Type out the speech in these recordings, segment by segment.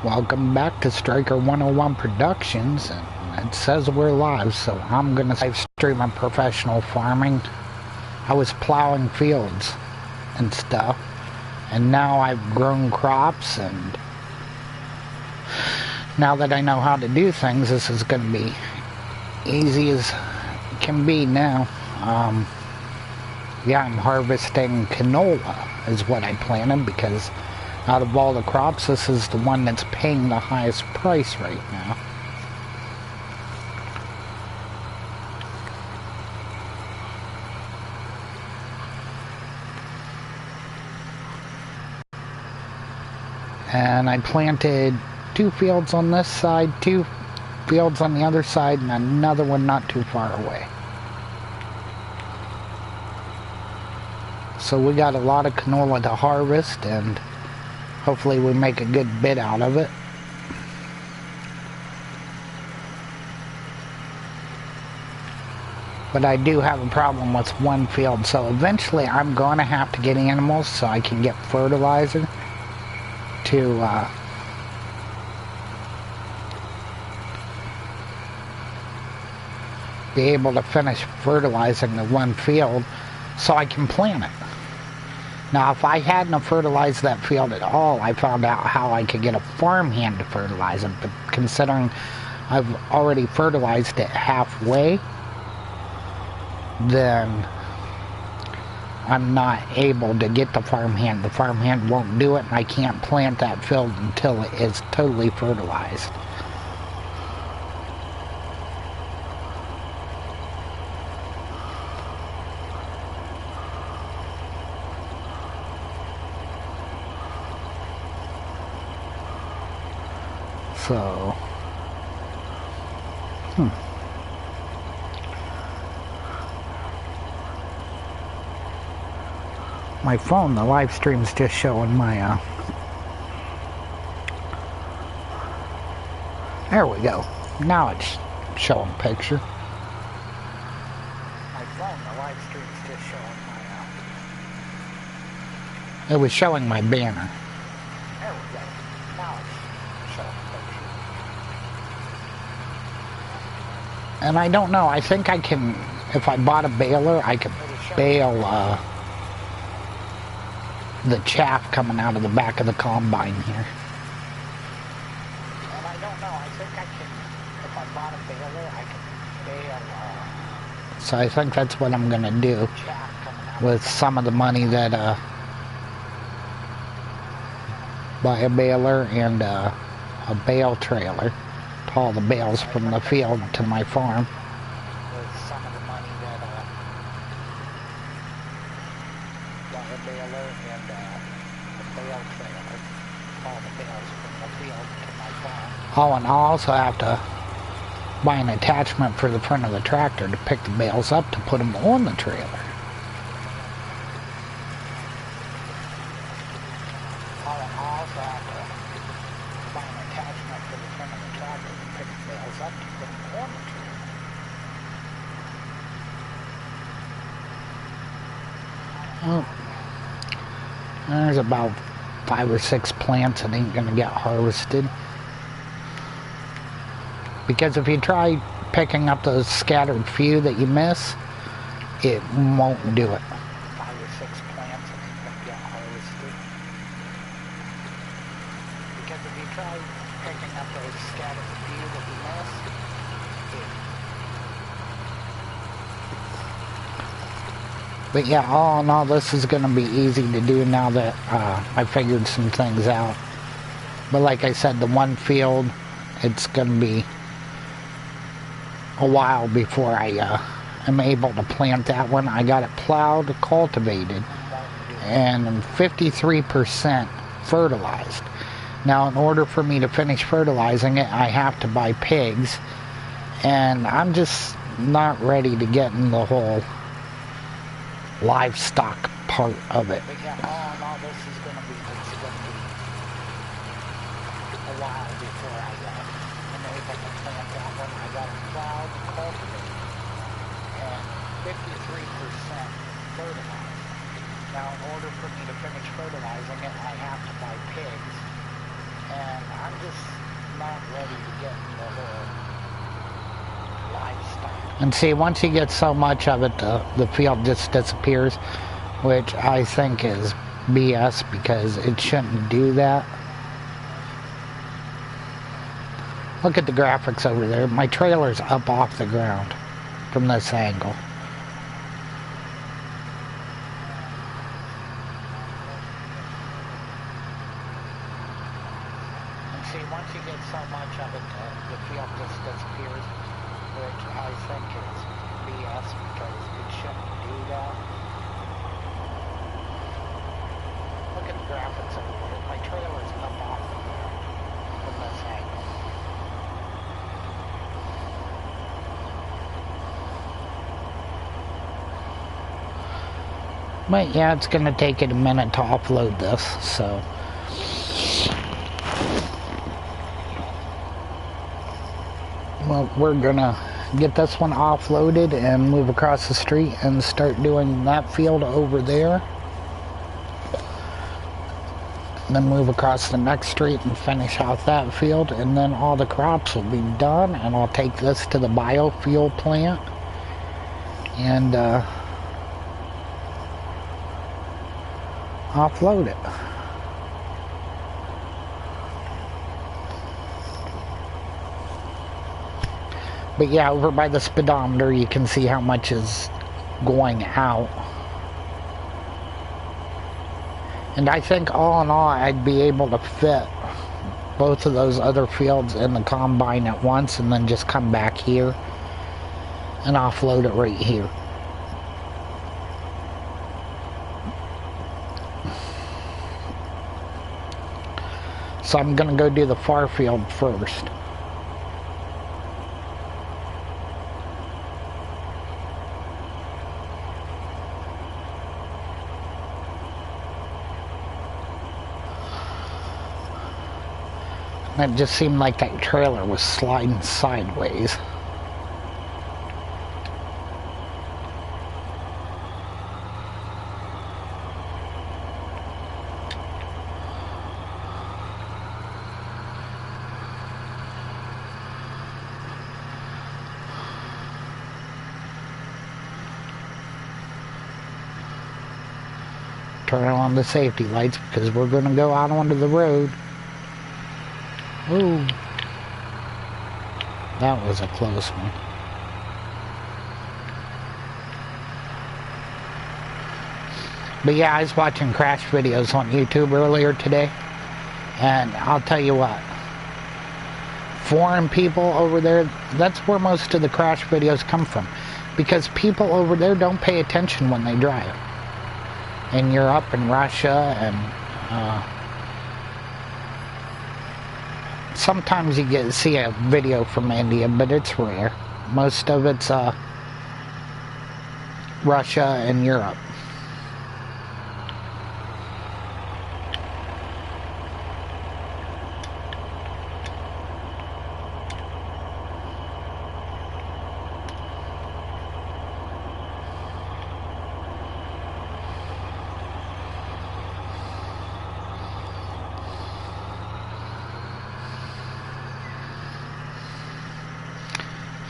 Welcome back to Striker 101 Productions, and it says we're live, so I'm gonna live stream my professional farming. I was plowing fields and stuff, and now I've grown crops, and now that I know how to do things, this is gonna be easy as it can be now. Yeah, I'm harvesting canola is what I planted, because out of all the crops, this is the one that's paying the highest price right now. And I planted 2 fields on this side, 2 fields on the other side, and another one not too far away. So we got a lot of canola to harvest, and hopefully we make a good bit out of it. But I do have a problem with one field, so eventually I'm going to have to get animals so I can get fertilizer to be able to finish fertilizing the one field so I can plant it. Now, if I hadn't fertilized that field at all, I found out how I could get a farmhand to fertilize it. But considering I've already fertilized it halfway, then I'm not able to get the farmhand. The farmhand won't do it, and I can't plant that field until it is totally fertilized. So, my phone, the live stream's just showing my, there we go. Now it's showing a picture. My phone, the live stream's just showing my, it was showing my banner. There we go. Now it's showing a picture. And I don't know, I think I can, if I bought a baler, I could bale, the chaff coming out of the back of the combine here. And I don't know, I think I can, if I bought a baler, I can bale, so I think that's what I'm gonna do with some of the money that, buy a baler and, a bale trailer to haul the bales from the field to my farm. With some of the money that, buy a baler and a bale trailer, haul the bales from the field to my farm. Oh, and I'll also have to buy an attachment for the front of the tractor to pick the bales up to put them on the trailer. I'll also have to buy an attachment for the front of the tractor to pick the bales up to put them on the trailer. Oh. There's about 5 or 6 plants that ain't gonna get harvested. Because if you try picking up those scattered few that you miss, it won't do it. 5 or 6 plants that ain't gonna get harvested. Because if you try picking up those scattered few that you miss, but yeah, all in all, this is going to be easy to do now that I figured some things out. But like I said, the one field, it's going to be a while before I am able to plant that one. I got it plowed, cultivated, and 53% fertilized. Now, in order for me to finish fertilizing it, I have to buy pigs. And I'm just not ready to get in the whole livestock part of it. But yeah, all in all, this is going to be a while before I am able to plant that one. I got it plowed and cultivated, and 53% fertilized. Now, in order for me to finish fertilizing it, I have to buy pigs. And I'm just not ready to get into the whole lifestyle. And see, once you get so much of it, the field just disappears, which I think is BS because it shouldn't do that. Look at the graphics over there. My trailer's up off the ground from this angle. And see, once you get so much of it, the field just disappears, which I think is BS because it shouldn't do that. Look at the graphics over there. My trailer's up off the ground from this angle. But yeah, it's going to take it a minute to upload this, so. Well, we're going to get this one offloaded and move across the street and start doing that field over there. And then move across the next street and finish off that field, and then all the crops will be done, and I'll take this to the biofuel plant. And, offload it. But yeah, over by the speedometer you can see how much is going out. And I think all in all I'd be able to fit both of those other fields in the combine at once and then just come back here and offload it right here. So I'm going to go do the far field first. It just seemed like that trailer was sliding sideways. Turn on the safety lights because we're going to go out onto the road. Ooh, that was a close one. But yeah, I was watching crash videos on YouTube earlier today, and I'll tell you what, foreign people over there, that's where most of the crash videos come from, because people over there don't pay attention when they drive. In Europe and Russia and sometimes you see a video from India, but it's rare. Most of it's Russia and Europe.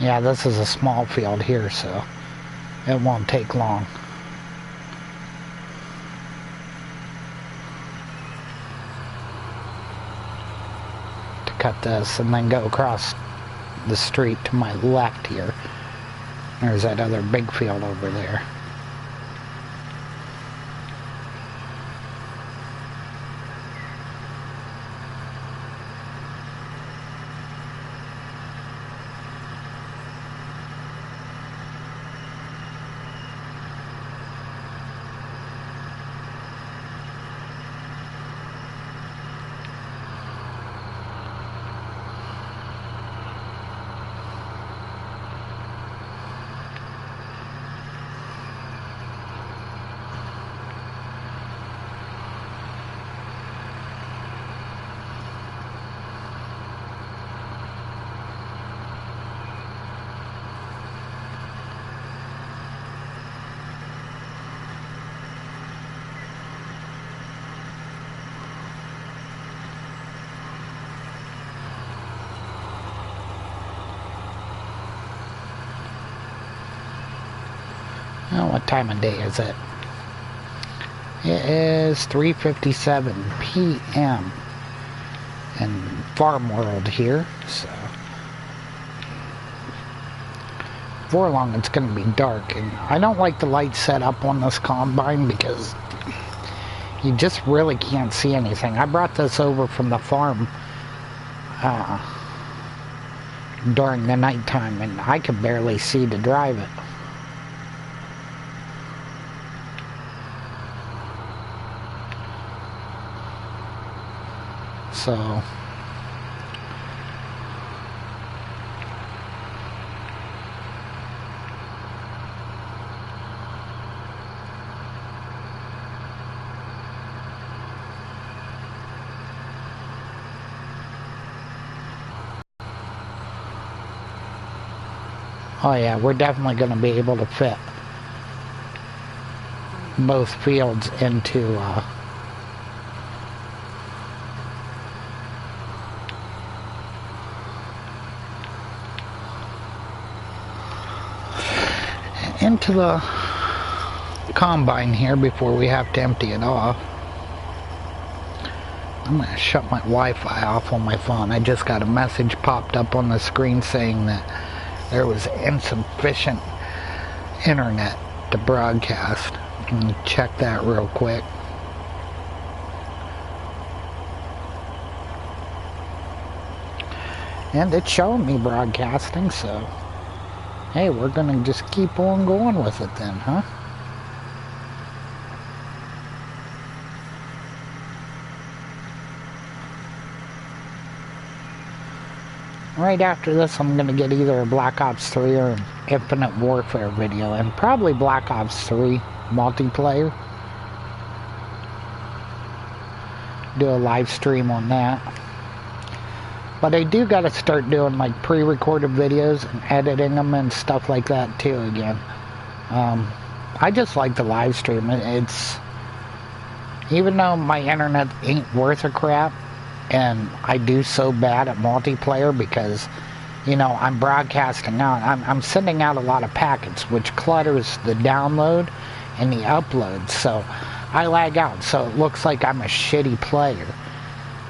Yeah, this is a small field here, so it won't take long. To cut this and then go across the street to my left here. There's that other big field over there. Oh, what time of day is it? It is 3:57 p.m. in Farm World here, so before long it's going to be dark. And I don't like the lights set up on this combine because you just really can't see anything. I brought this over from the farm during the nighttime, and I could barely see to drive it. So oh yeah, we're definitely going to be able to fit both fields into the combine here before we have to empty it off. I'm going to shut my Wi-Fi off on my phone. I just got a message popped up on the screen saying that there was insufficient internet to broadcast. Check that real quick. And it's showing me broadcasting, so hey, we're gonna just keep on going with it then, huh? Right after this, I'm gonna get either a Black Ops 3 or an Infinite Warfare video, and probably Black Ops 3 multiplayer. Do a live stream on that. But I do gotta start doing like pre-recorded videos and editing them and stuff like that too again. I just like the live stream. It's, even though my internet ain't worth a crap, and I do so bad at multiplayer because, you know, I'm broadcasting out. I'm sending out a lot of packets, which clutters the download and the upload. So I lag out. So it looks like I'm a shitty player.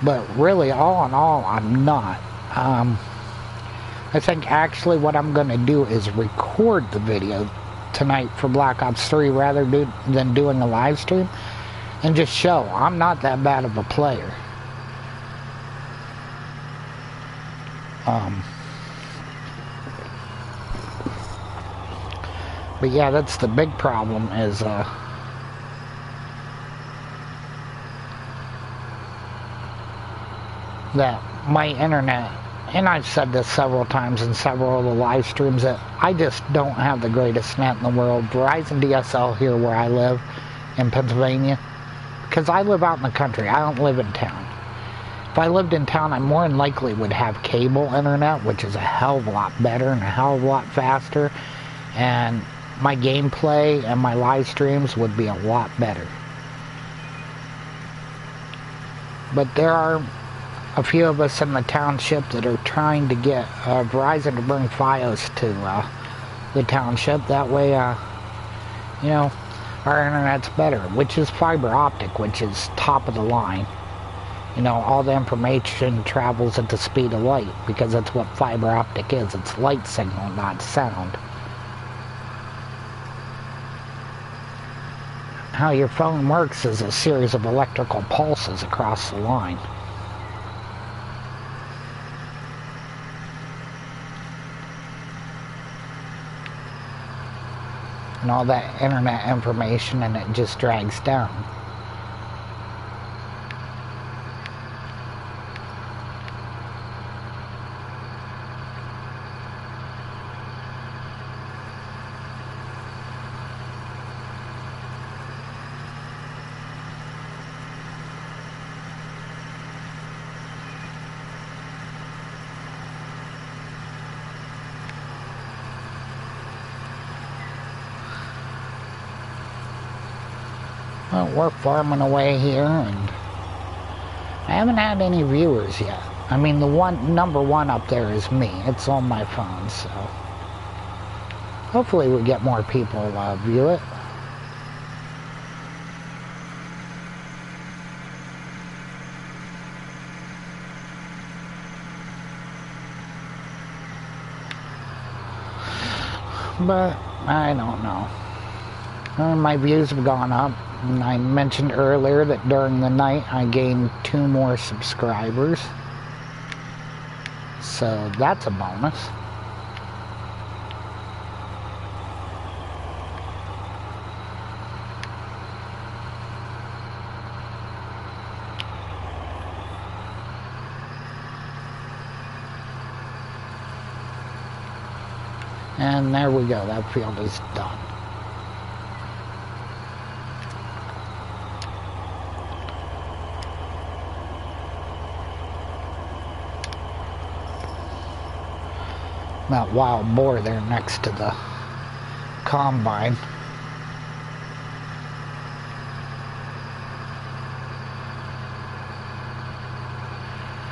But really, all in all, I'm not. I think actually what I'm going to do is record the video tonight for Black Ops 3 rather than doing a live stream. And just show I'm not that bad of a player. But yeah, that's the big problem is that my internet, and I've said this several times in several of the live streams, that I just don't have the greatest net in the world. Verizon DSL here where I live in Pennsylvania, because I live out in the country, I don't live in town. If I lived in town, I more than likely would have cable internet, which is a hell of a lot better and a hell of a lot faster, and my gameplay and my live streams would be a lot better. But there are a few of us in the township that are trying to get Verizon to bring Fios to the township. That way, you know, our internet's better, which is fiber optic, which is top of the line. You know, all the information travels at the speed of light, because that's what fiber optic is. It's light signal, not sound. How your phone works is a series of electrical pulses across the line. And all that internet information, and it just drags down. Well, we're farming away here, and I haven't had any viewers yet. I mean, the number one up there is me. It's on my phone, so Hopefully we get more people view it. But I don't know. My views have gone up. And I mentioned earlier that during the night I gained 2 more subscribers. So that's a bonus. And there we go, that field is done. That wild boar there next to the combine.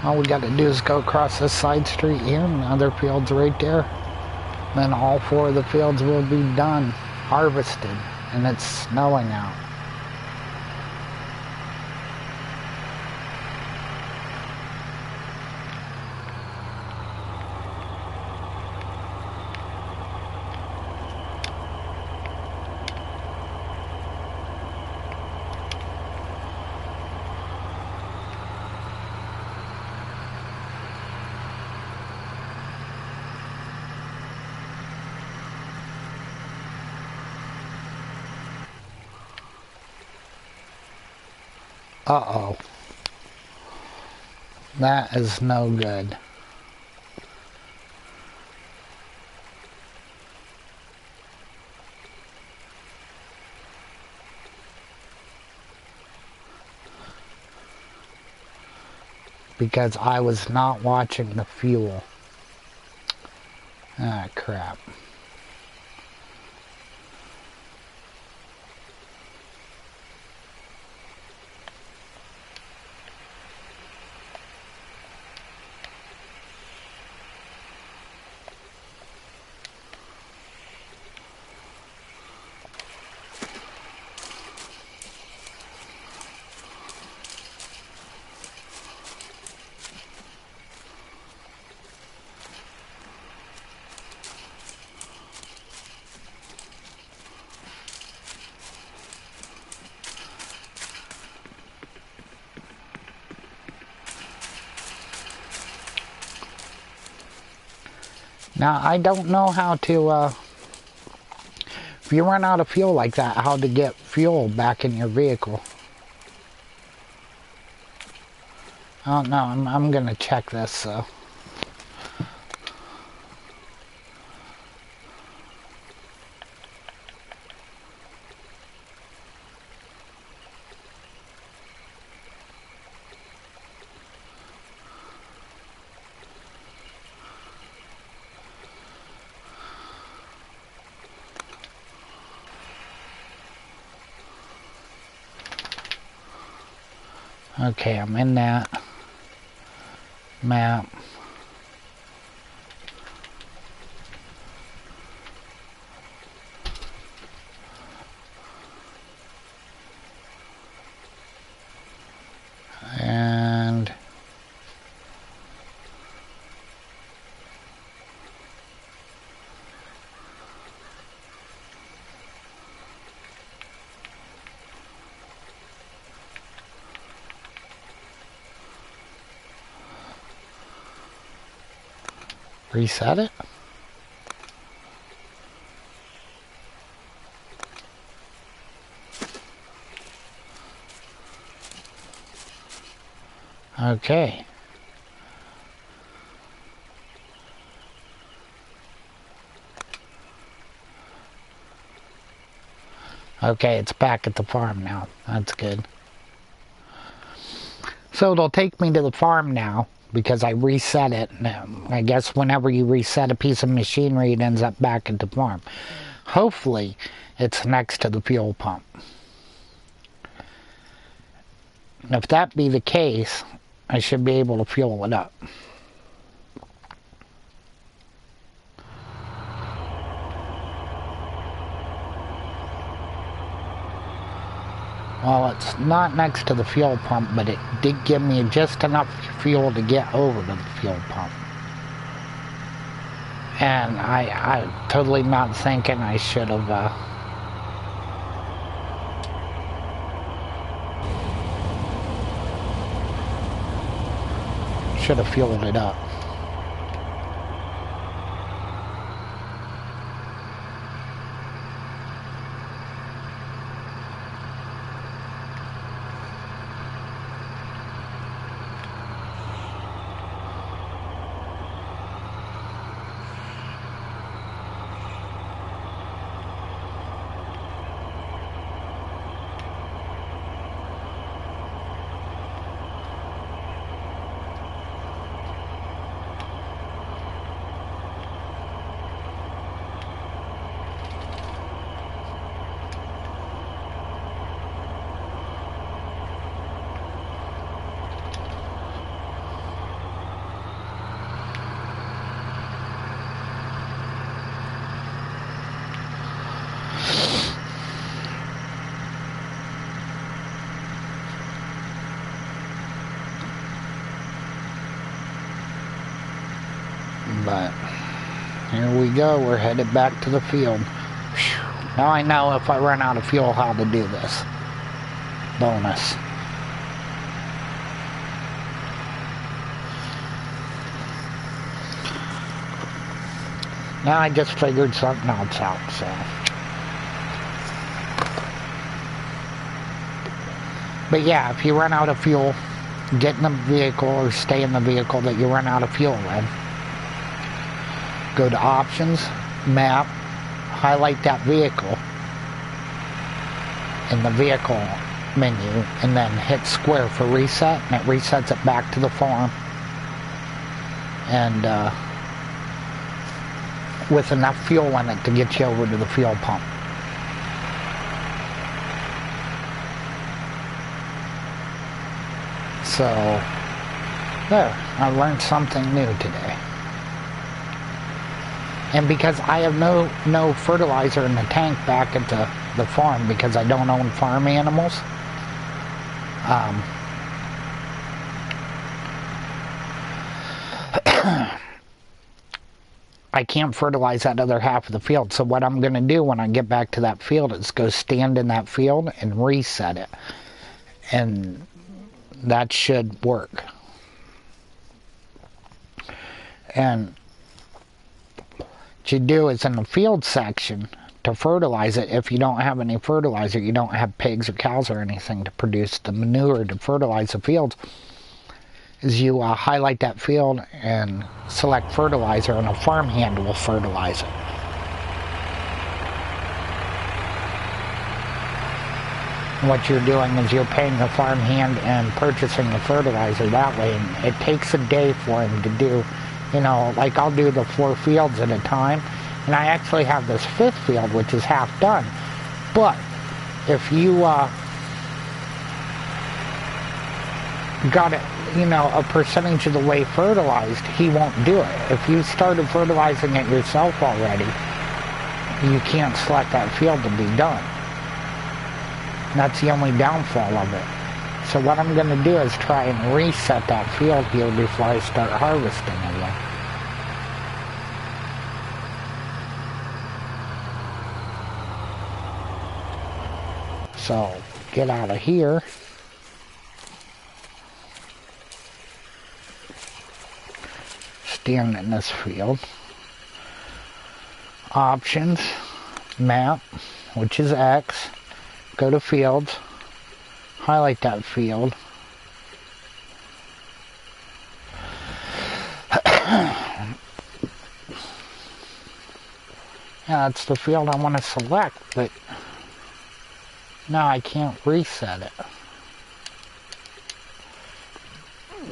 All we got to do is go across this side street here, and the other field's right there. Then all 4 of the fields will be done, harvested, and it's snowing out. Uh-oh. That is no good. Because I was not watching the fuel. Ah, crap. Now, I don't know how to, if you run out of fuel like that, how to get fuel back in your vehicle. I don't know, I'm gonna check this, so. Okay, I'm in that map. And reset it. Okay. Okay, it's back at the farm now. That's good. So it'll take me to the farm now because I reset it. I guess whenever you reset a piece of machinery, it ends up back at the farm. Hopefully, it's next to the fuel pump. If that be the case, I should be able to fuel it up. Well, it's not next to the fuel pump, but it did give me just enough fuel to get over to the fuel pump. And I totally not thinking I should have, fueled it up. But here we go, we're headed back to the field. Whew. Now I know if I run out of fuel how to do this. Bonus. Now I just figured something else out, so. But yeah, if you run out of fuel, get in the vehicle or stay in the vehicle that you run out of fuel in. Go to options, map, highlight that vehicle in the vehicle menu, and then hit square for reset, and it resets it back to the farm. And with enough fuel in it to get you over to the fuel pump. So, there, I learned something new today. And because I have no fertilizer in the tank back at the farm, because I don't own farm animals, I can't fertilize that other half of the field. So what I'm going to do when I get back to that field is go stand in that field and reset it. And that should work. And what you do is in the field section to fertilize it, if you don't have any fertilizer, you don't have pigs or cows or anything to produce the manure to fertilize the fields, is you highlight that field and select fertilizer, and a farmhand will fertilize it. What you're doing is you're paying the farmhand and purchasing the fertilizer that way, and it takes a day for him to do. You know, like I'll do the 4 fields at a time, and I actually have this 5th field which is half done. But if you got it, you know, a percentage of the way fertilized, he won't do it. If you started fertilizing it yourself already, you can't select that field to be done. And that's the only downfall of it. So what I'm going to do is try and reset that field here before I start harvesting again. So, get out of here. Stand in this field. Options, map, which is X. Go to fields. Highlight that field. Yeah, that's the field I want to select, but now I can't reset it.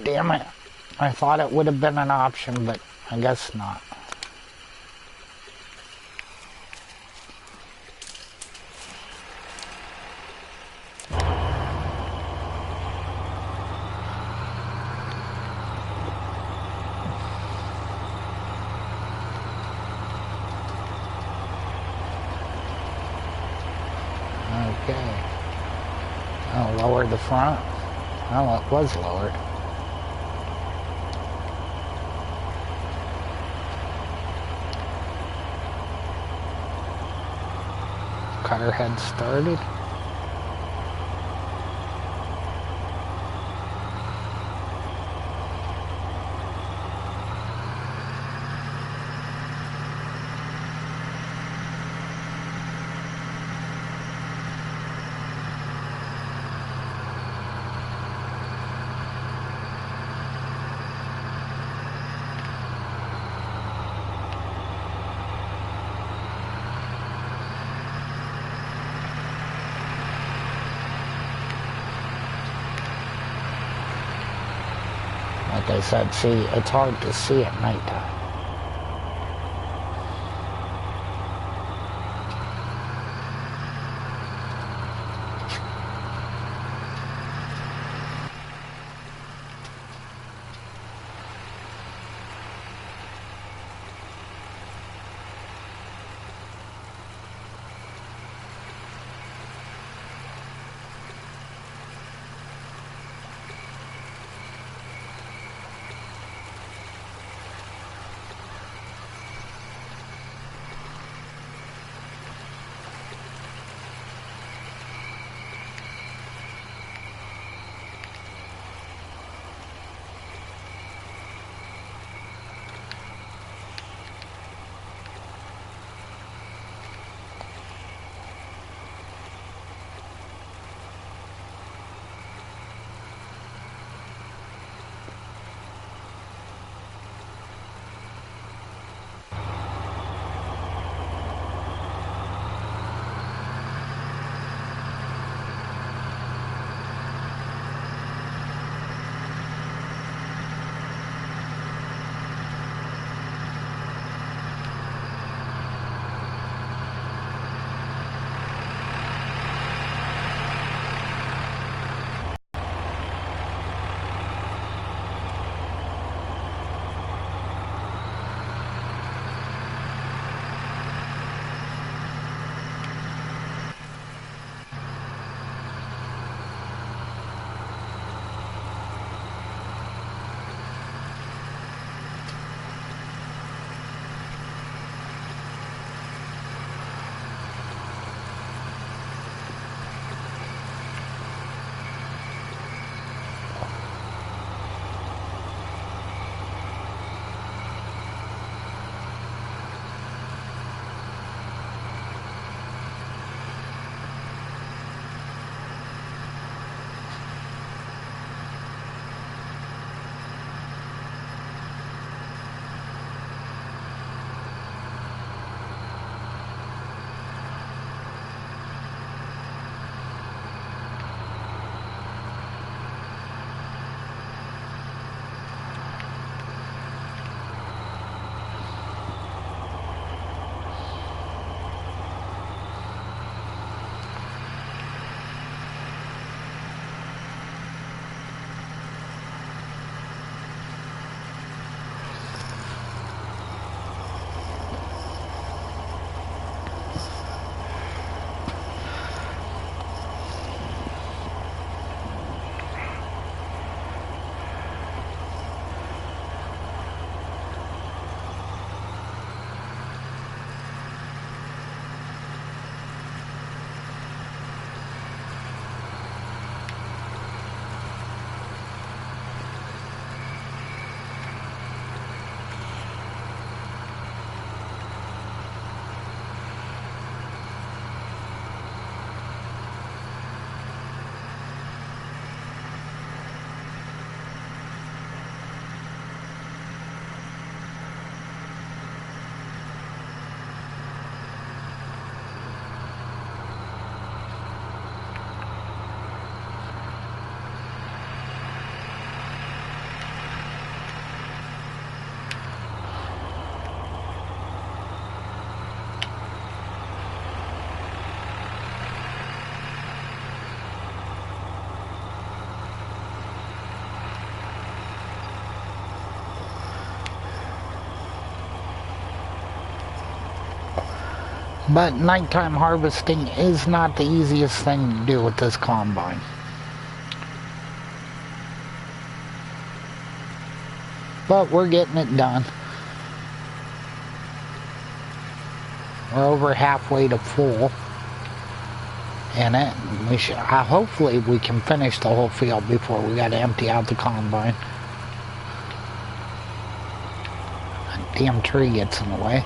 Damn it. I thought it would have been an option, but I guess not. Okay. I'll lower the front. Oh, it was lowered. Cutter head started. Like I said, see, it's hard to see at nighttime. But nighttime harvesting is not the easiest thing to do with this combine. But we're getting it done. We're over halfway to full in it. We should, hopefully we can finish the whole field before we got to empty out the combine. A damn tree gets in the way.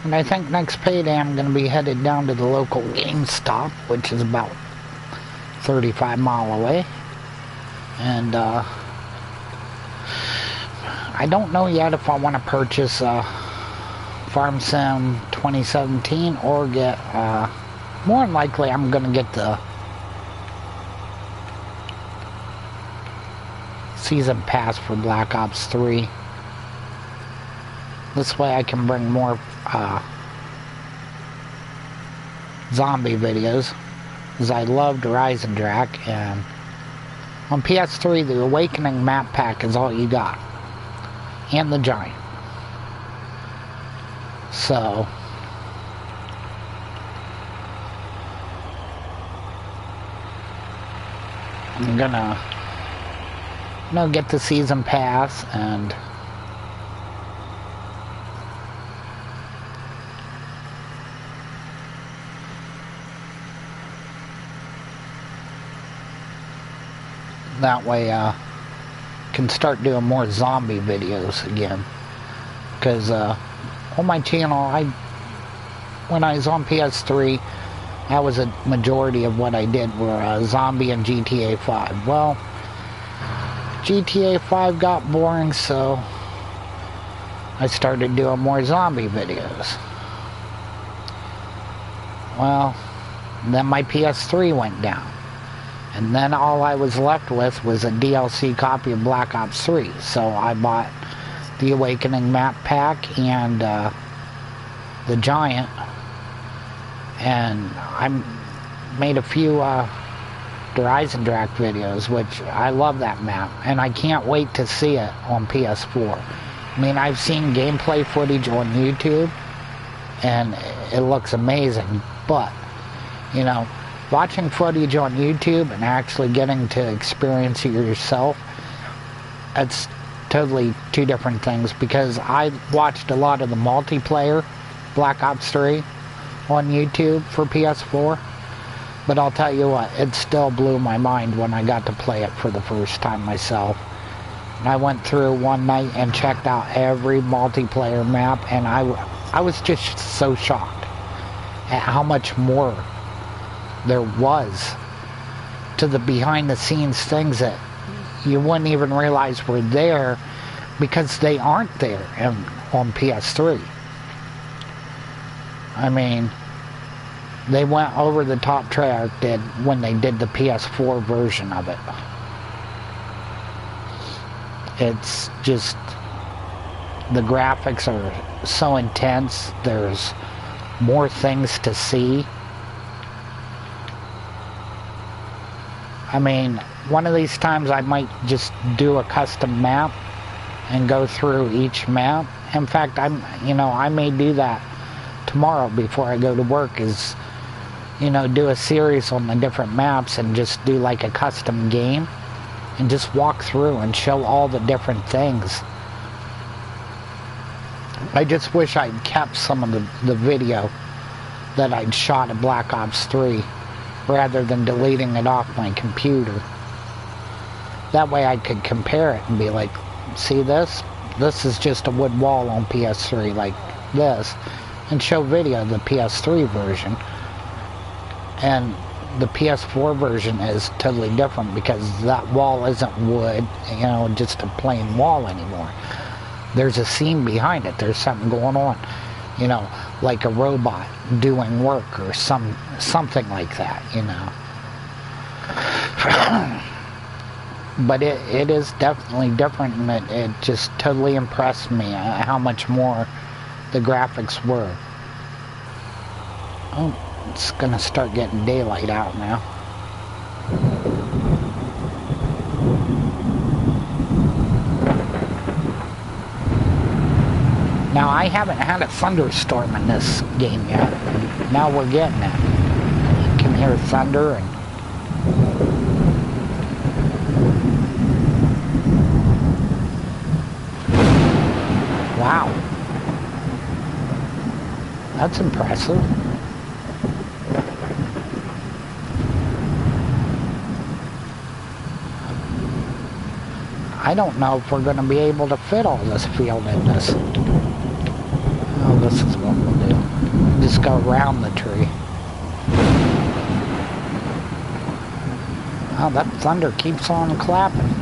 And I think next payday I'm going to be headed down to the local GameStop, which is about 35 miles away. And I don't know yet if I want to purchase Farm Sim 2017 or get, more than likely I'm going to get the Season Pass for Black Ops 3. This way I can bring more zombie videos, because I loved Rise and Drac, and on PS3 the Awakening map pack is all you got, and the Giant. So I'm gonna get the Season Pass, and that way can start doing more zombie videos again, because on my channel, when I was on PS3, that was a majority of what I did were zombie and GTA 5. Well, GTA 5 got boring, so I started doing more zombie videos. Well, then my PS3 went down. And then all I was left with was a DLC copy of Black Ops 3. So I bought the Awakening map pack and the Giant. And I made a few Rise and Drac videos, which I love that map. And I can't wait to see it on PS4. I mean, I've seen gameplay footage on YouTube, and it looks amazing. But, you know, watching footage on YouTube and actually getting to experience it yourself, it's totally two different things, because I watched a lot of the multiplayer Black Ops 3 on YouTube for PS4, but I'll tell you what, it still blew my mind when I got to play it for the first time myself. And I went through one night and checked out every multiplayer map, and I was just so shocked at how much more there was to the behind the scenes things that you wouldn't even realize were there, because they aren't there on PS3. I mean, they went over the top Treyarch did when they did the PS4 version of it. It's just, the graphics are so intense, there's more things to see. I mean, one of these times I might just do a custom map and go through each map. In fact, I may do that tomorrow before I go to work, is, do a series on the different maps and just do like a custom game and just walk through and show all the different things. I just wish I'd kept some of the video that I'd shot at Black Ops 3 rather than deleting it off my computer. That way I could compare it and be like, see this? This is just a wood wall on PS3 like this, and show video of the PS3 version. And the PS4 version is totally different, because that wall isn't wood, just a plain wall anymore. There's a scene behind it. There's something going on, like a robot doing work or something like that, But it is definitely different, and it just totally impressed me how much more the graphics were. Oh, it's gonna start getting daylight out now. Now, I haven't had a thunderstorm in this game yet. Now we're getting it. You can hear thunder and... Wow. That's impressive. I don't know if we're going to be able to fit all this field in this. Oh, this is what we'll do. Just go around the tree. Oh, that thunder keeps on clapping.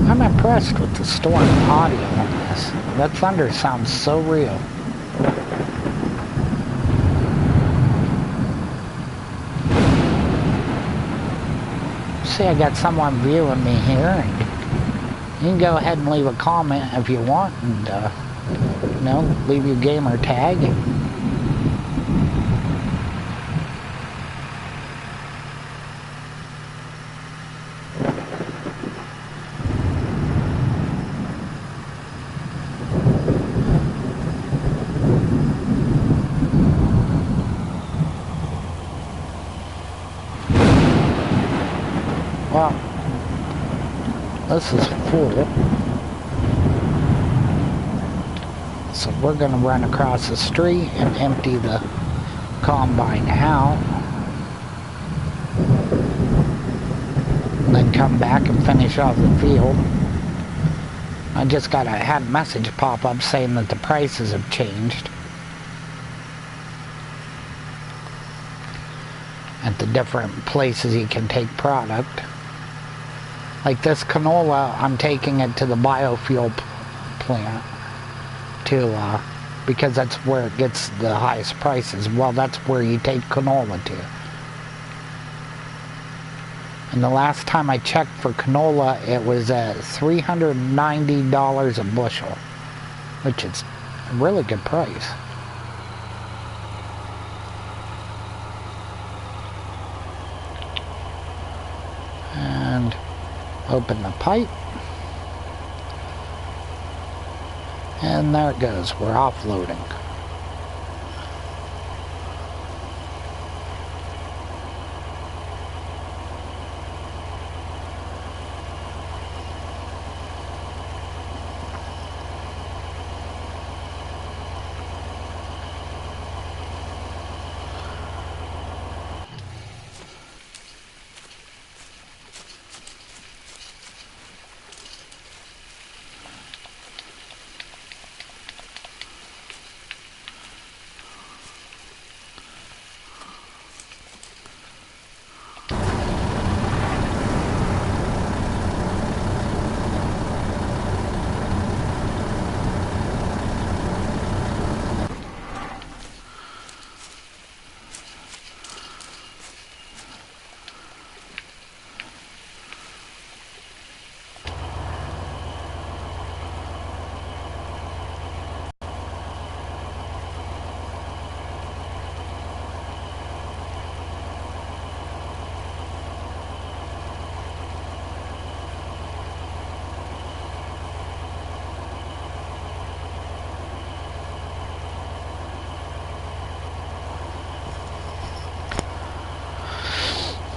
I'm impressed with the storm audio on this. That thunder sounds so real. See, I got someone viewing me here, and you can go ahead and leave a comment if you want, and you know, leave your gamer tag. Well, this is full. So we're going to run across the street and empty the combine out. And then come back and finish off the field. I just had a message pop up saying that the prices have changed at the different places you can take product. Like this canola, I'm taking it to the biofuel plant because that's where it gets the highest prices. Well, that's where you take canola to. And the last time I checked for canola, it was at $390 a bushel, which is a really good price. And open the pipe, and there it goes. We're offloading.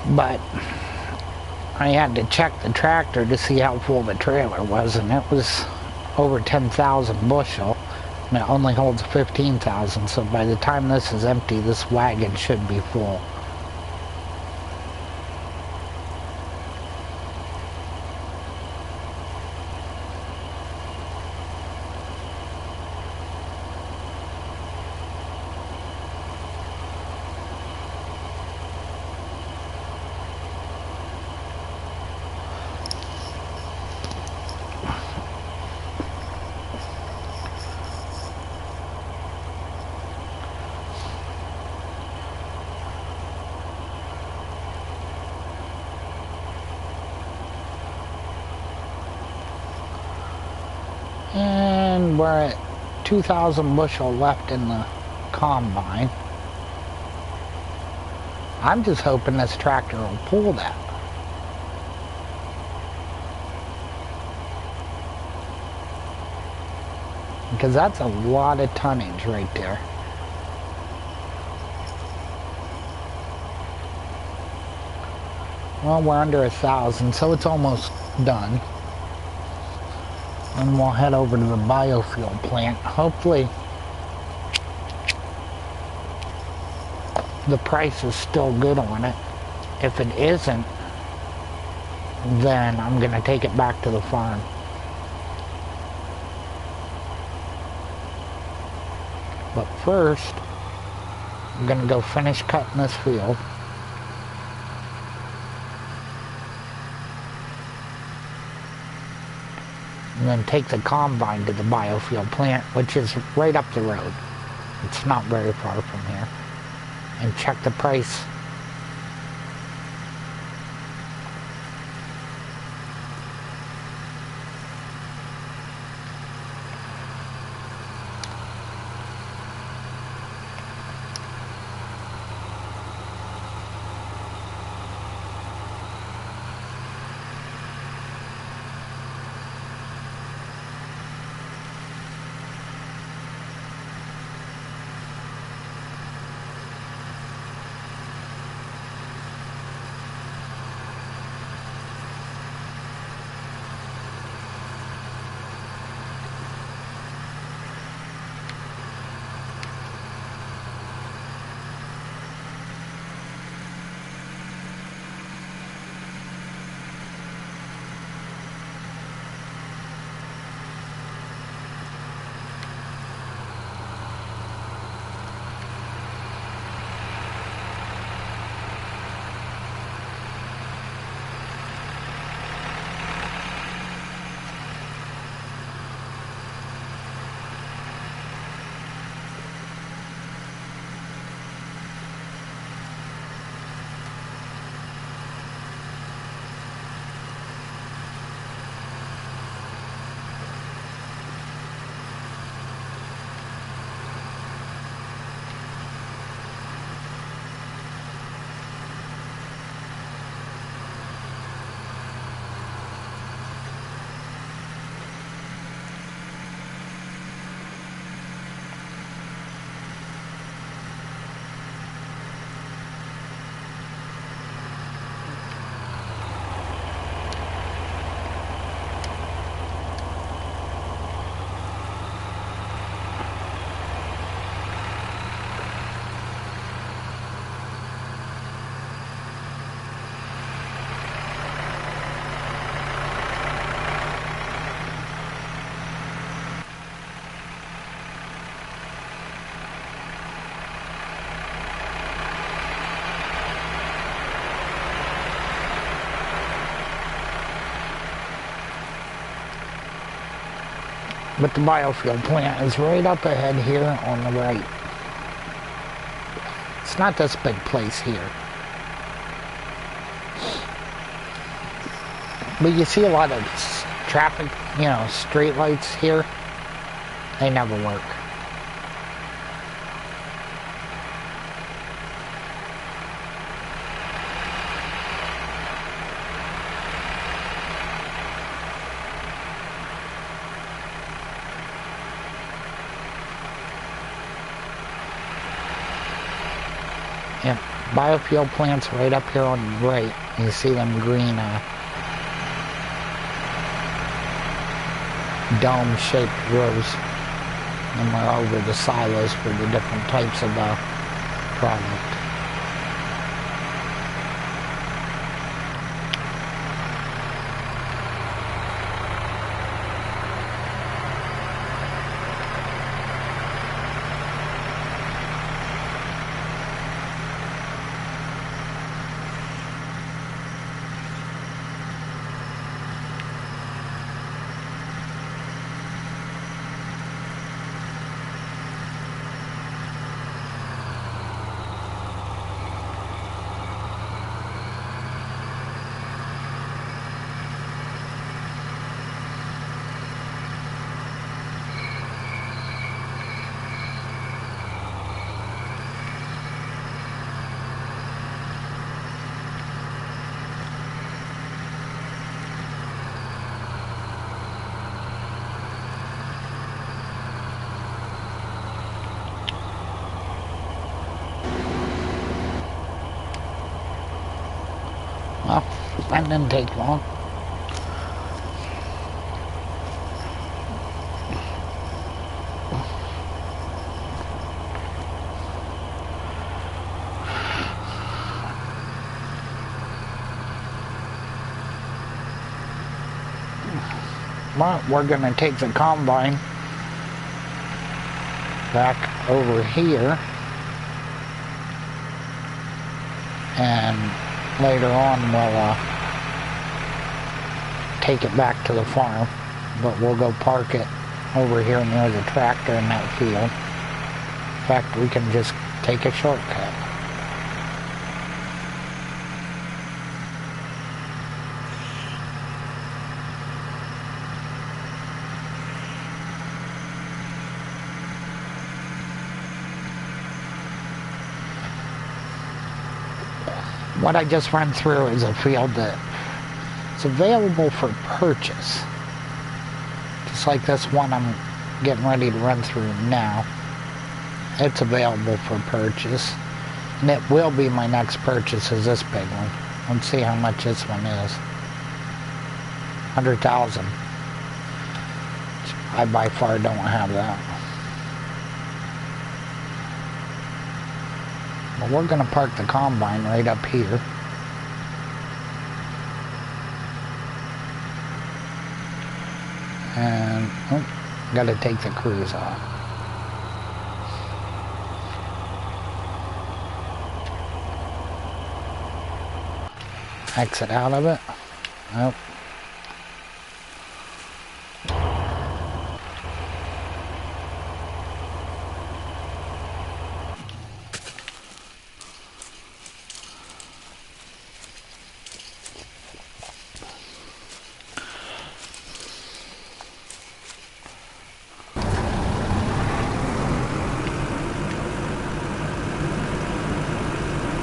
But I had to check the tractor to see how full the trailer was, and it was over 10,000 bushel, and it only holds 15,000, so by the time this is empty, this wagon should be full. we're at 2,000 bushel left in the combine. I'm just hoping this tractor will pull that. Because that's a lot of tonnage right there. Well, we're under 1,000, so it's almost done. And we'll head over to the biofuel plant. Hopefully the price is still good on it. If it isn't, then I'm gonna take it back to the farm. But first, I'm gonna go finish cutting this field. And then take the combine to the biofuel plant, which is right up the road. It's not very far from here. And check the price. But the biofuel plant is right up ahead here on the right. It's not this big place here. But you see a lot of traffic, you know, street lights here. They never work. Yep, biofuel plants right up here on the right. You see them green dome-shaped rows. And we're over the silos for the different types of product. That didn't take long. Well, we're going to take the combine back over here, and later on we'll take it back to the farm, but we'll go park it over here near the tractor in that field. In fact, we can just take a shortcut. What I just ran through is a field that is available for purchase. Just like this one I'm getting ready to run through now. It's available for purchase. And it will be my next purchase is this big one. Let's see how much this one is. 100,000. I by far don't have that. But we're going to park the combine right up here. And, got to take the cruise off. Exit out of it. Nope.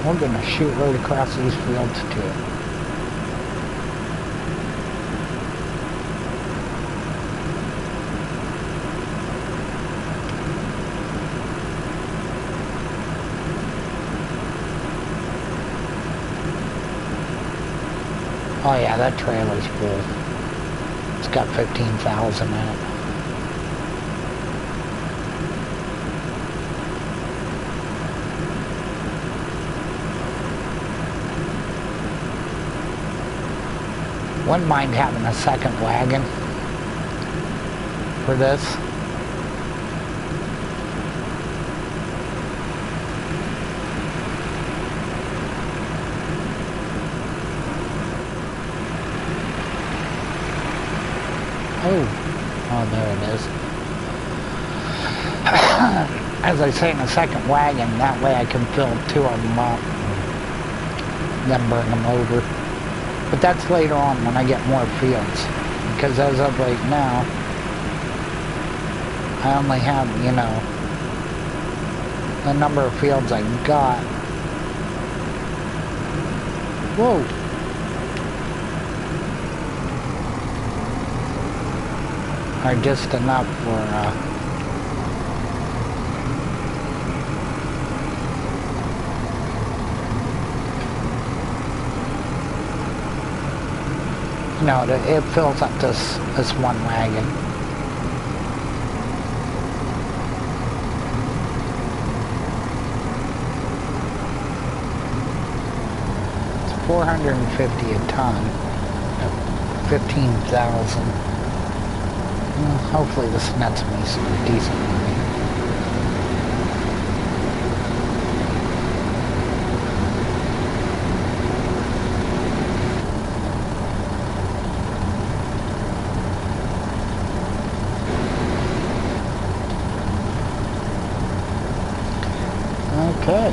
We're going to shoot right across these fields too. Oh yeah, that trailer's full. It's got 15,000 in it. Wouldn't mind having a second wagon for this. Oh, there it is. As I say, in a second wagon, that way I can fill two of them up and then bring them over. But that's later on when I get more fields. Because as of right now, I only have, you know, the number of fields I got. Whoa! Are just enough for, no, it fills up this one wagon. It's $450 a ton at 15,000. Well, hopefully this nets me some decent money. Okay.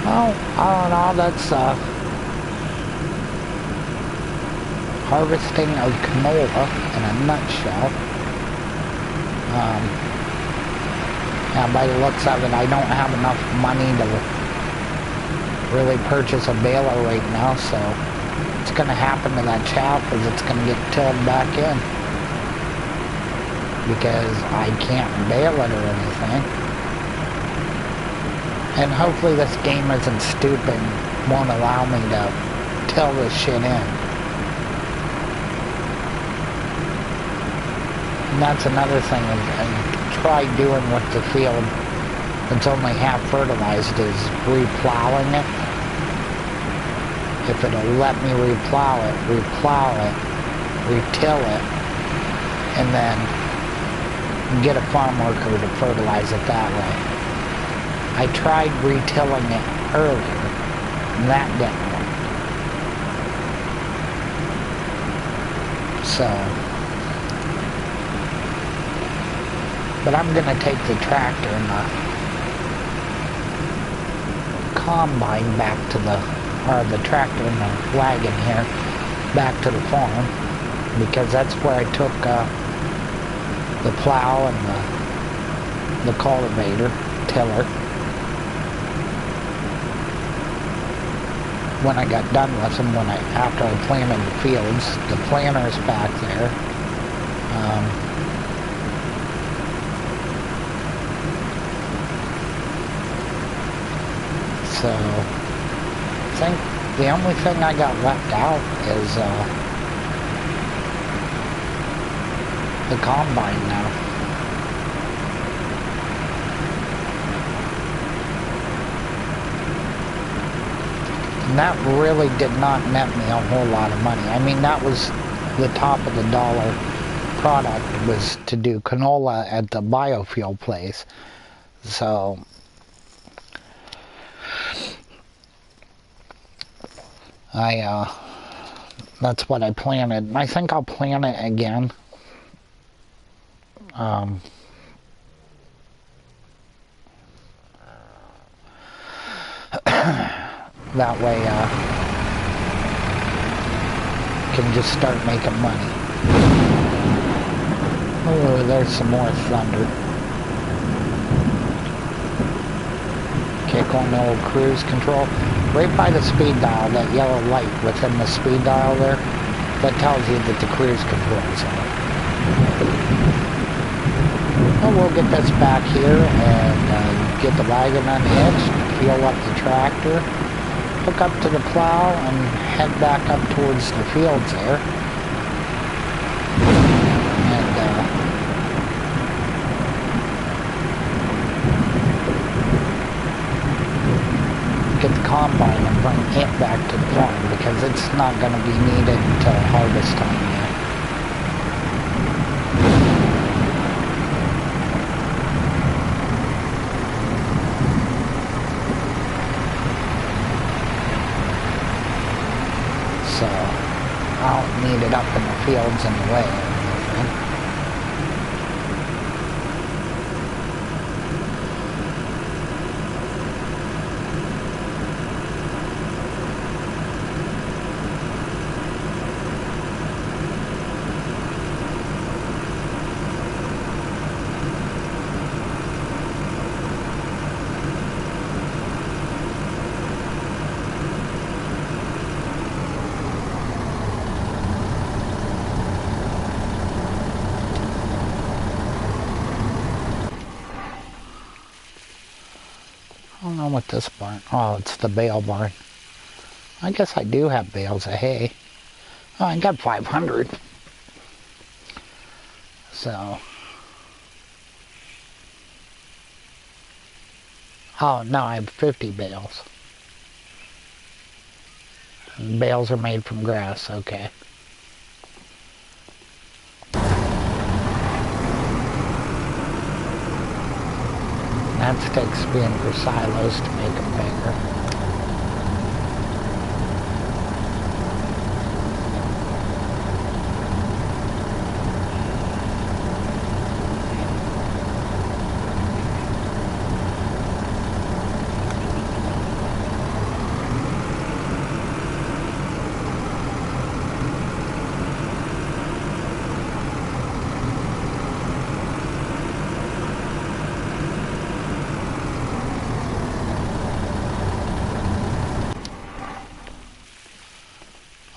Well, all in all, that's harvesting of canola in a nutshell. Now, by the looks of it, I don't have enough money to really purchase a baler right now, so what's going to happen to that chaff is it's going to get tilled back in because I can't bale it or anything. And hopefully this game isn't stupid, won't allow me to till this shit in. And that's another thing I tried doing with the field that's only half fertilized is replowing it. If it'll let me replow it, retill it, and then get a farm worker to fertilize it that way. I tried retilling it earlier, and that didn't work. So, but I'm going to take the tractor and the combine back to the tractor and the wagon here back to the farm, because that's where I took the plow and the cultivator, tiller, when I got done with them, after I planted the fields. The planter's back there. So I think the only thing I got left out is the combine now. And that really did not net me a whole lot of money. I mean, that was the top of the dollar product, was to do canola at the biofuel place. So that's what I planted. I think I'll plant it again. That way, can just start making money. Oh, there's some more thunder. Kick on the old cruise control. Right by the speed dial, that yellow light within the speed dial there, that tells you that the cruise control is on. Well, we'll get this back here and get the wagon unhitched, fuel up the tractor, hook up to the plow, and head back up towards the fields there. And get the combine and bring it back to the farm, because it's not going to be needed until harvest time yet. So I don't need it up in the fields in the way or anything. I don't know what this barn, oh, it's the bale barn. I guess I do have bales of hay. Oh, I got 500. So. Oh, no, I have 50 bales. And bales are made from grass, okay. That sticks being for silos to make them bigger.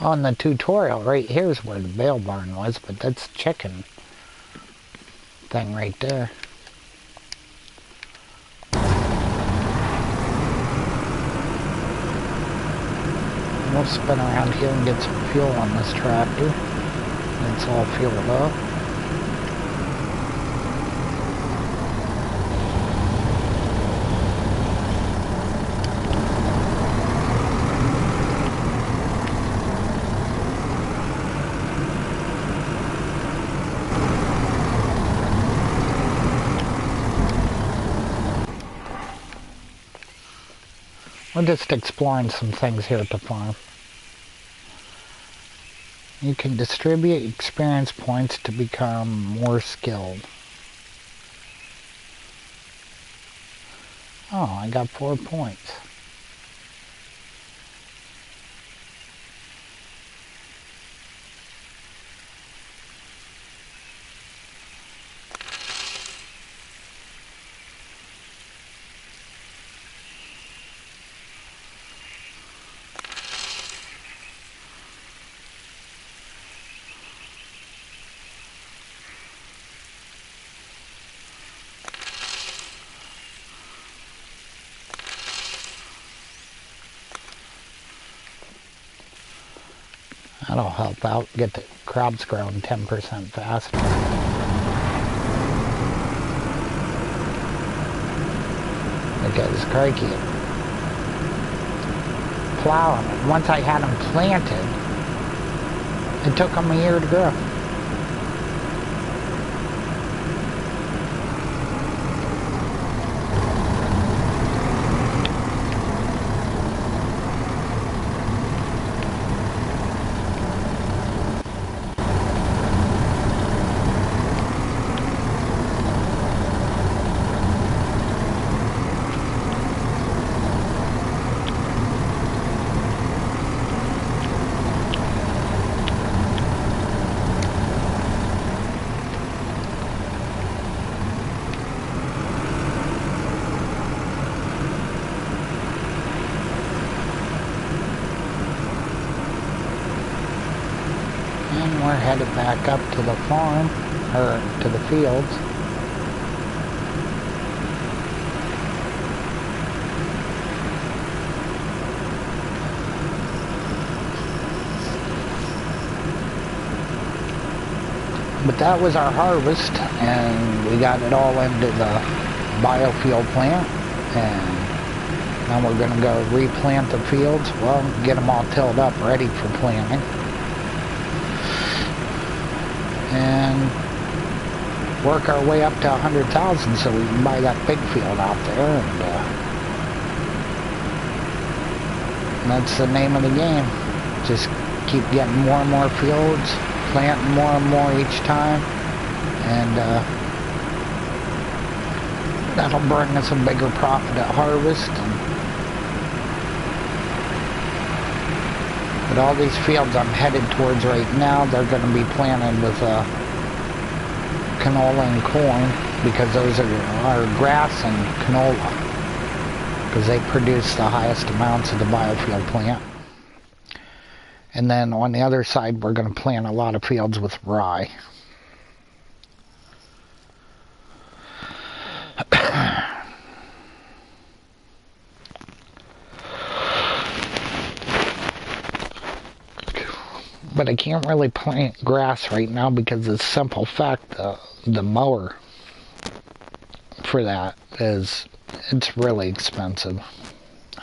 On the tutorial, right here's where the bale barn was, but that's chicken thing right there. We'll spin around here and get some fuel on this tractor. It's all fueled up. We're just exploring some things here at the farm. You can distribute experience points to become more skilled. Oh, I got 4 points. That'll help out, get the crops growing 10% faster. Because, crikey, plowing it. Once I had them planted, it took them a year to grow. And we're headed back up to the farm, or to the fields. But that was our harvest, and we got it all into the biofuel plant, and now we're going to go replant the fields, well, get them all tilled up, ready for planting. And work our way up to 100,000 so we can buy that big field out there, and that's the name of the game. Just keep getting more and more fields, planting more and more each time, and that'll bring us a bigger profit at harvest. But all these fields I'm headed towards right now, they're going to be planted with canola and corn, because those are grass and canola, because they produce the highest amounts of the biofuel plant. And then on the other side, we're going to plant a lot of fields with rye. But I can't really plant grass right now because of the simple fact the mower for that it's really expensive.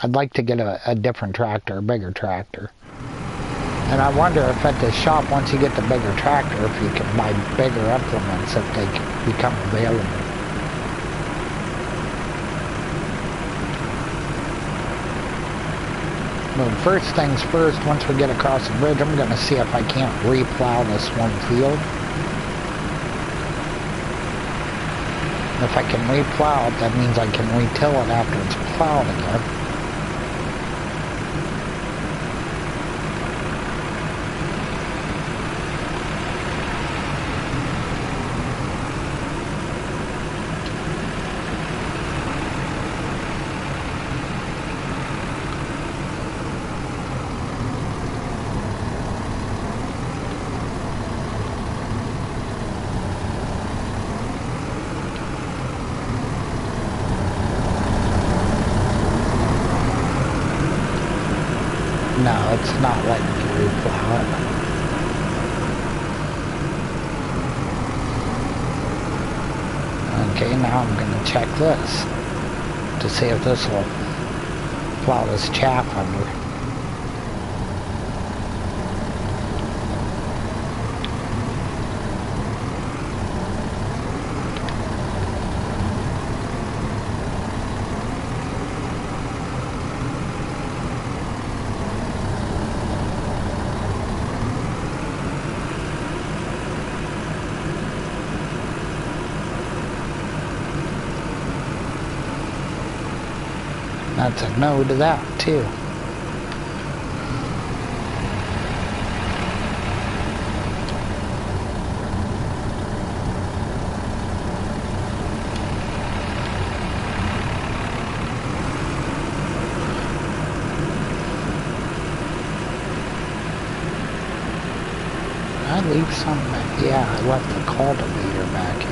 I'd like to get a different tractor, a bigger tractor. And I wonder if at the shop, once you get the bigger tractor, if you can buy bigger implements if they become available. But first things first, once we get across the bridge, I'm going to see if I can't replow this one field. If I can replow it, that means I can retill it after it's plowed again. It's not letting me replow it. Okay, now I'm going to check this to see if this will plow this chaff under. That's a no to that, too. Did I leave something back? Yeah, I left the cultivator back here.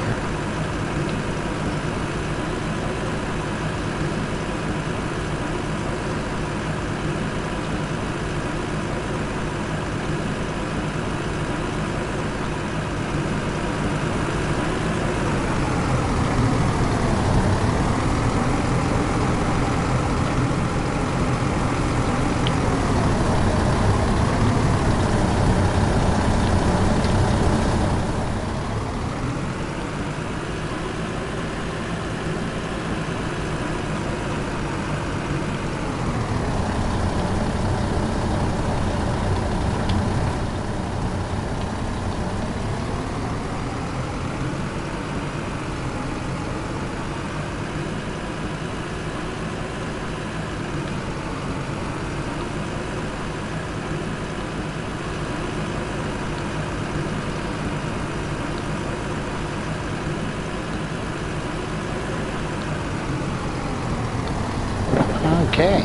Okay,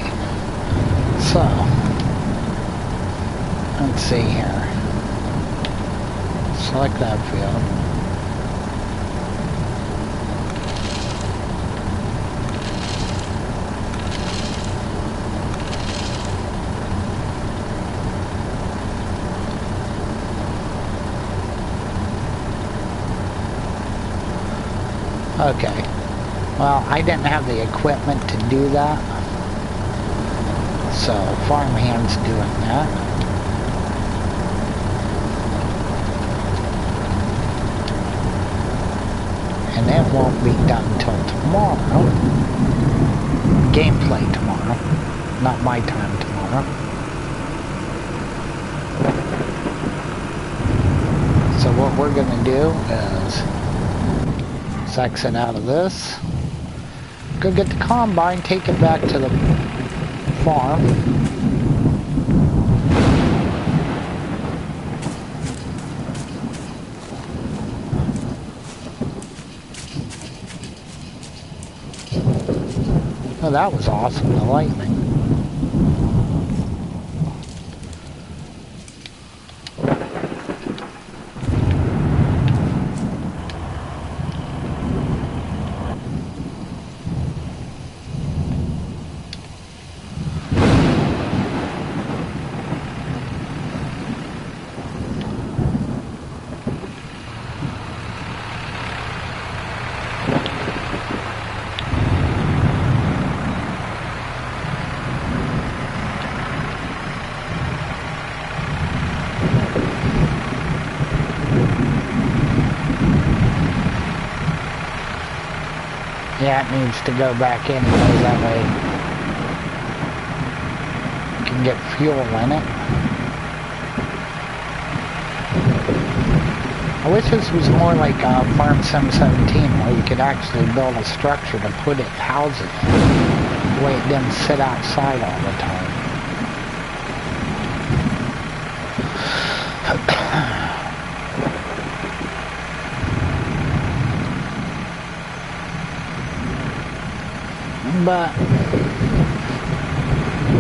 so let's see here. Select that field. Okay, well, I didn't have the equipment to do that. So, farmhand's doing that. And it won't be done till tomorrow. Gameplay tomorrow. Not my time tomorrow. So what we're going to do is exit out of this. Go get the combine, take it back to the farm. Oh, that was awesome, the lightning. Yeah, it needs to go back in because that way you can get fuel in it. I wish this was more like Farm Sim 17 where you could actually build a structure to put it, house it in. The way it didn't sit outside all the time. But,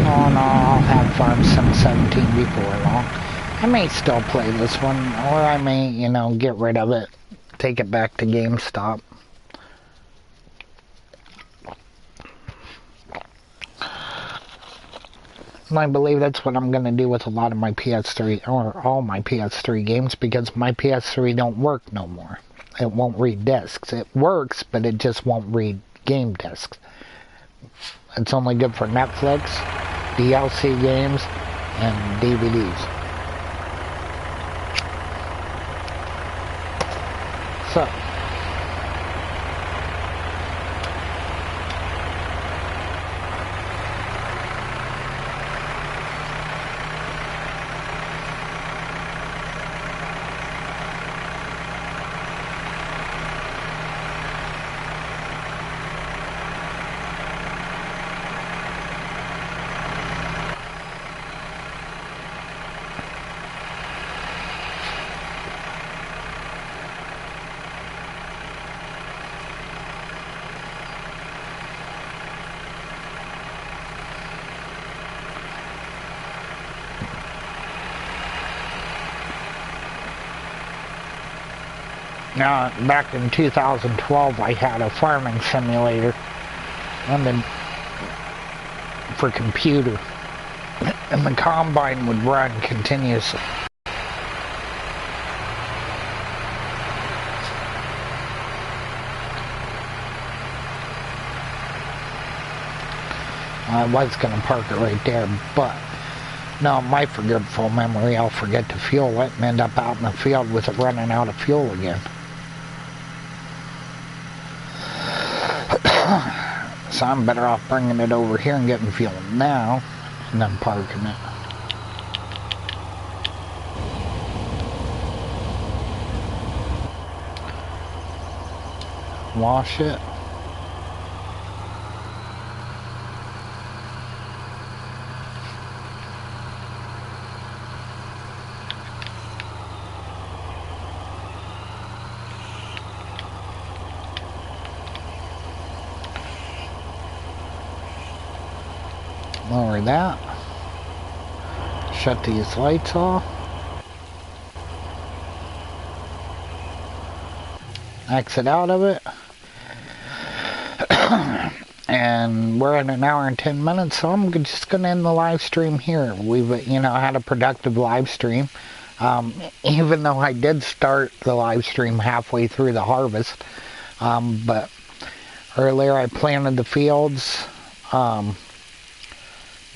oh no, I'll have Farm Sim 17 before long. I may still play this one, or I may, you know, get rid of it, take it back to GameStop. And I believe that's what I'm going to do with a lot of my PS3, or all my PS3 games, because my PS3 don't work no more. It won't read discs. It works, but it just won't read game discs. It's only good for Netflix, DLC games, and DVDs. So, now, back in 2012, I had a farming simulator for computer, and the combine would run continuously. I was going to park it right there, but no, my forgetful memory, I'll forget to fuel it and end up out in the field with it running out of fuel again. So I'm better off bringing it over here and getting fuel now, and then parking it. Wash it. Lower that. Shut these lights off. Exit out of it. And we're at 1 hour and 10 minutes, so I'm just going to end the live stream here. We've, had a productive live stream. Even though I did start the live stream halfway through the harvest. But earlier I planted the fields.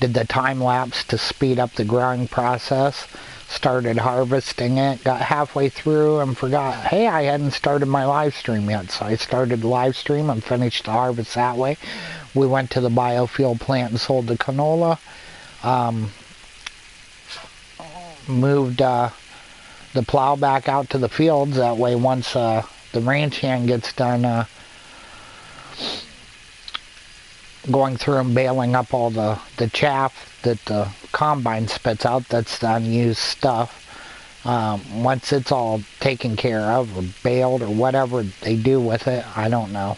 Did the time lapse to speed up the growing process, started harvesting it, got halfway through and forgot, hey, I hadn't started my live stream yet, so I started the live stream and finished the harvest that way. We went to the biofuel plant and sold the canola, moved the plow back out to the fields, that way once the ranch hand gets done going through and baling up all the chaff that the combine spits out, that's the unused stuff. Once it's all taken care of or baled or whatever they do with it, I don't know,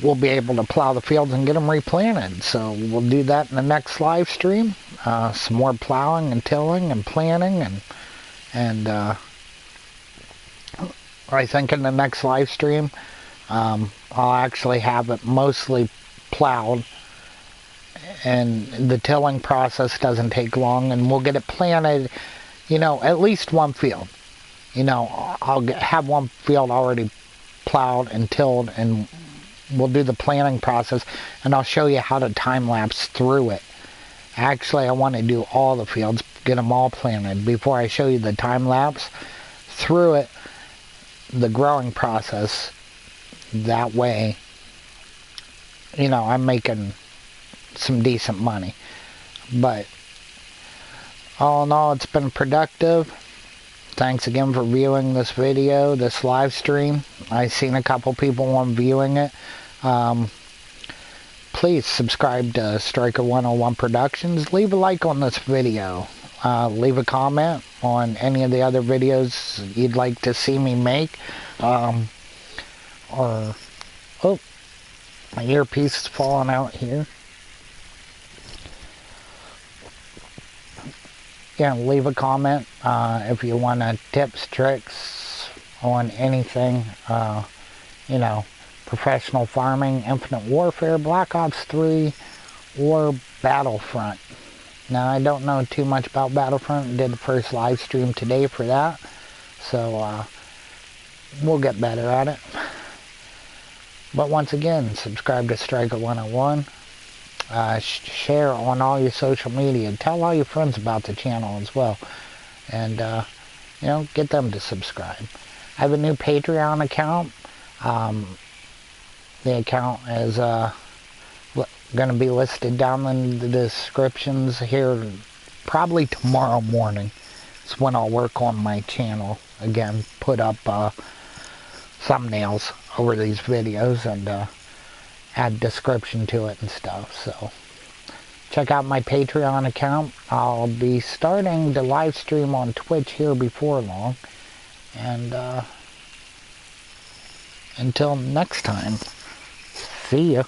we'll be able to plow the fields and get them replanted. So we'll do that in the next live stream. Some more plowing and tilling and planting, and I think in the next live stream I'll actually have it mostly plowed, and the tilling process doesn't take long, and we'll get it planted, at least one field. I'll have one field already plowed and tilled, and we'll do the planting process, and I'll show you how to time lapse through it. Actually, I want to do all the fields, get them all planted before I show you the time lapse through it, the growing process. That way, I'm making some decent money. But all in all, it's been productive. Thanks again for viewing this video, this live stream. I've seen a couple people on viewing it. Please subscribe to Striker 101 Productions. Leave a like on this video. Leave a comment on any of the other videos you'd like to see me make. Oh, my earpiece is falling out here. Yeah, leave a comment if you want tips, tricks on anything, professional farming, Infinite Warfare, Black Ops 3, or Battlefront. Now, I don't know too much about Battlefront. Did the first live stream today for that. So, we'll get better at it. But once again, subscribe to Striker 101. Share on all your social media. Tell all your friends about the channel as well. And, you know, get them to subscribe. I have a new Patreon account. The account is going to be listed down in the descriptions here probably tomorrow morning. It's when I'll work on my channel again, put up thumbnails over these videos and add description to it and stuff. So check out my Patreon account. I'll be starting to live stream on Twitch here before long. And until next time, see ya.